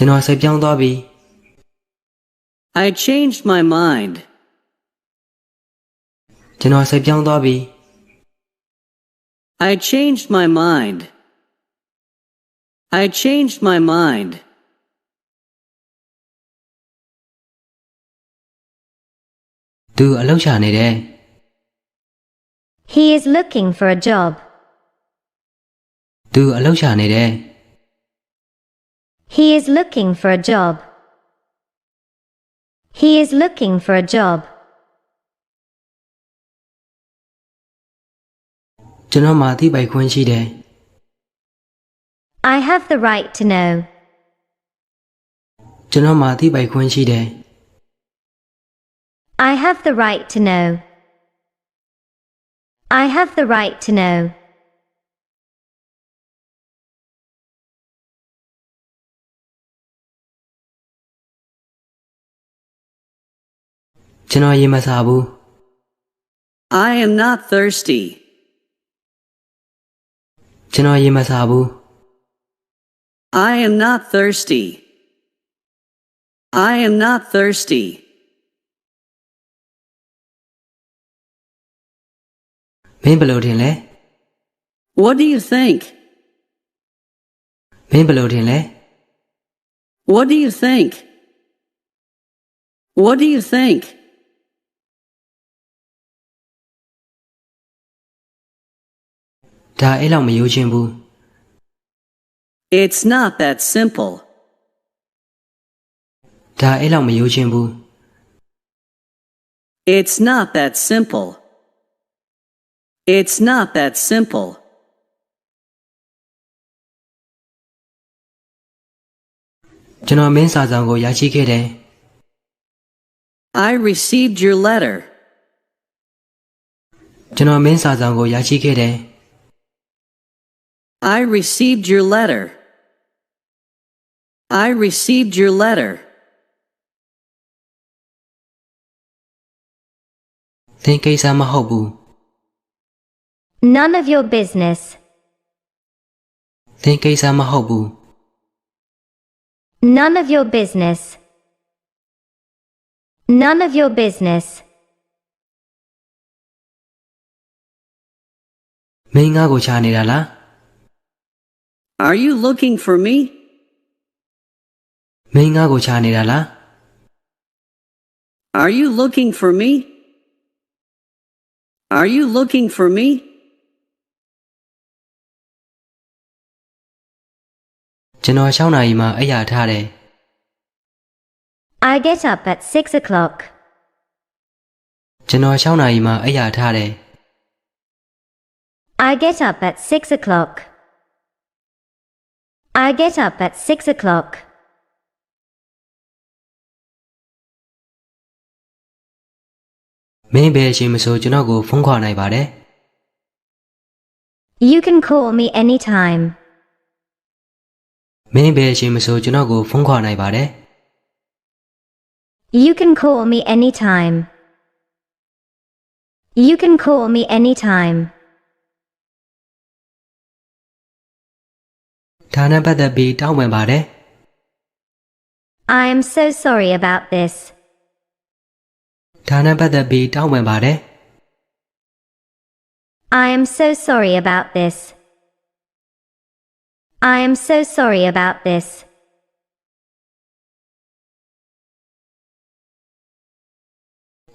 ကျွန်တော်စိတ်ပြောင်းသွားပြီ I changed my mind. ကျွန်တော်စိတ်ပြောင်းသွားပြီ I changed my mind. I changed my mind. သူအလုပ်ရှာနေတယ် He is looking for a job. သူအလုပ်ရှာနေတယ် He is looking for a job. He is looking for a job. ကျွန်တော်မှာသိပိုက်ခွင့်ရှိတယ် I have the right to know. ကျွန်တော်မှာသိပိုက်ခွင့်ရှိတယ် I have the right to know. I have the right to know. ကျွန်တော်ရေမစားဘူး I am not thirsty. ကျွန်တော်ရေမစားဘူး I am not thirsty. I am not thirsty. မင်းဘယ်လိုထင်လဲ What do you think? မင်းဘယ်လိုထင်လဲ What do you think? What do you think? ဒါအဲ့လောက်မရိုးချင်းဘူး It's not that simple. ဒါအဲ့လောက်မရိုးချင်းဘူး It's not that simple. It's not that simple. ကျွန်တော်မင်းစာဆောင်ကိုရရှိခဲ့တယ် I received your letter. ကျွန်တော်မင်းစာဆောင်ကိုရရှိခဲ့တယ် I received your letter. I received your letter. သင်ကိစ္စမဟုတ်ဘူး None of your business. သင်ကိစ္စမဟုတ်ဘူး None of your business. None of your business. မင်းငါ့ကိုချာနေတာလား Are you looking for me? မင်းငါ့ကိုချာနေတာလား Are you looking for me? Are you looking for me? ကျွန်တော်6နာရီမှအိပ်ယာထားတယ် I get up at 6 o'clock. ကျွန်တော်6နာရီမှအိပ်ယာထားတယ် I get up at 6 o'clock. I get up at 6 o'clock. မင်းဘယ်အချိန်မဆိုကျွန်တော်ကိုဖုန်းခေါ်နိုင်ပါတယ် You can call me anytime. မင်းဘယ်အချိန်မဆိုကျွန်တော်ကိုဖုန်းခေါ်နိုင်ပါတယ် You can call me anytime. You can call me anytime. ဒါနဲ့ပတ်သက်ပြီးတောင်းပန်ပါတယ် I am so sorry about this. ဒါနဲ့ပတ်သက်ပြီးတောင်းပန်ပါတယ် I am so sorry about this. I am so sorry about this.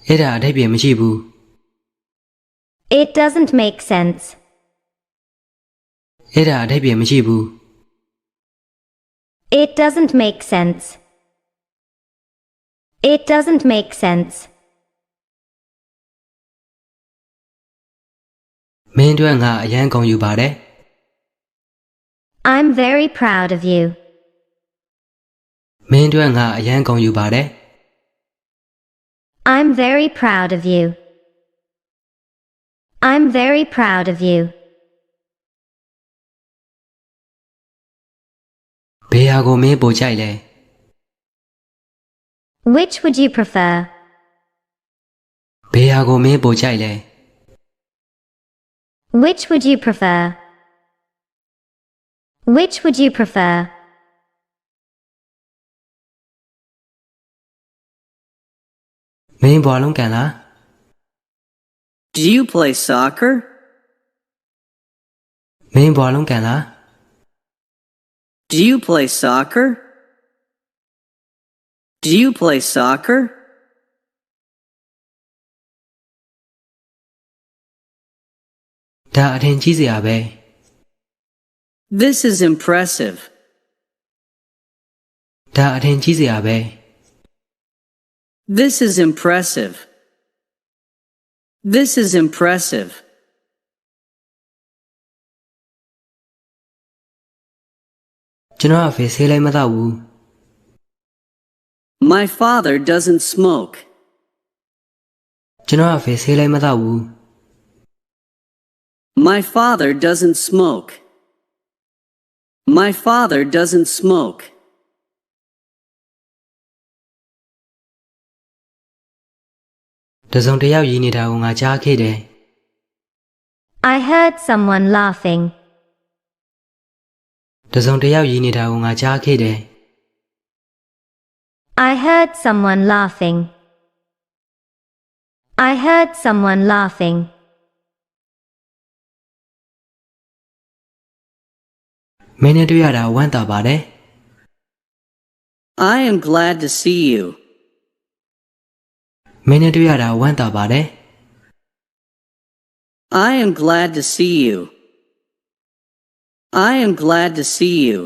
အဲ့ဒါအဓိပ္ပာယ်မရှိဘူး It doesn't make sense. အဲ့ဒါအဓိပ္ပာယ်မရှိဘူး It doesn't make sense. It doesn't make sense. မင်းတို့ငါအရန်ကုန်ယူပါတယ် I'm very proud of you. မင်းတို့ငါအရန်ကုန်ယူပါတယ် I'm very proud of you. I'm very proud of you. ဘယ်ဟာကိုမင်းပိုကြိုက်လဲ Which would you prefer? ဘယ်ဟာကိုမင်းပိုကြိုက်လဲ Which would you prefer? Which would you prefer? မင်းဘွားလုံးကန်လား Do you play soccer? မင်းဘွားလုံးကန်လား Do you play soccer? Do you play soccer? ဒါအထင်ကြီးစရာပဲ This is impressive. ဒါအထင်ကြီးစရာပဲ This is impressive. This is impressive. ကျွန်တော်အဖေဆေးလိုက်မတော့ဘူး My father doesn't smoke. ကျွန်တော်အဖေဆေးလိုက်မတော့ဘူး My father doesn't smoke. My father doesn't smoke. တစုံတစ်ယောက်ရည်နေတာကိုငါကြားခဲ့တယ် I heard someone laughing. တစုံတစ်ယောက်ရည်နေတာကိုငါကြားခဲ့တယ် I heard someone laughing. I heard someone laughing. မင်းနဲ့တွေ့ရတာဝမ်းသာပါတယ် I am glad to see you. မင်းနဲ့တွေ့ရတာဝမ်းသာပါတယ် I am glad to see you. I am glad to see you.